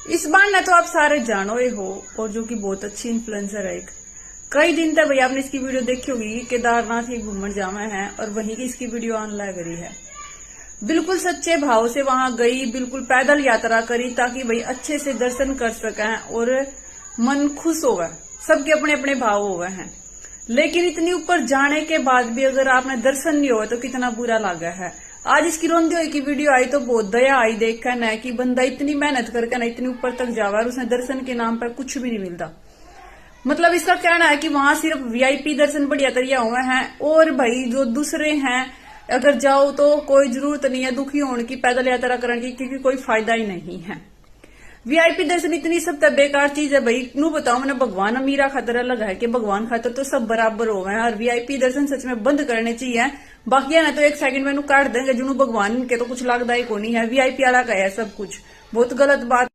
इस बार ना तो आप सारे जानो ही हो, और जो कि बहुत अच्छी इन्फ्लुएंसर है। एक कई दिन तक भैया आपने इसकी वीडियो देखी होगी, केदारनाथ ही घूमने जाना है और वहीं की इसकी वीडियो ऑनलाइन करी है। बिल्कुल सच्चे भाव से वहां गई, बिल्कुल पैदल यात्रा करी ताकि भाई अच्छे से दर्शन कर सकें और मन खुश होगा। सबके अपने अपने भाव हो गए हैं, लेकिन इतनी ऊपर जाने के बाद भी अगर आपने दर्शन नहीं हुआ तो कितना बुरा लगा है। आज इसकी रोंदी हुई की वीडियो आई तो बहुत दया आई देखकर न कि बंदा इतनी मेहनत करके ना इतनी ऊपर तक जावा और उसने दर्शन के नाम पर कुछ भी नहीं मिलता। मतलब इसका कहना है कि वहां सिर्फ वीआईपी दर्शन बढ़िया तरिया हुए हैं, और भाई जो दूसरे हैं अगर जाओ तो कोई जरूरत नहीं है दुखी होने की, पैदल यात्रा करने की, क्योंकि कोई फायदा ही नहीं है। वीआईपी दर्शन इतनी सब बेकार चीज है भाई। नू बताओ मैंने, भगवान अमीरा खातर अलग है कि भगवान खातर तो सब बराबर हो गए हैं। और वीआईपी दर्शन सच में बंद करने चाहिए। बाकी है ना तो एक सेकंड में काट देंगे, जुनू भगवान के तो कुछ लगता ही को नहीं है। वीआईपी वाला का है सब कुछ, बहुत गलत बात।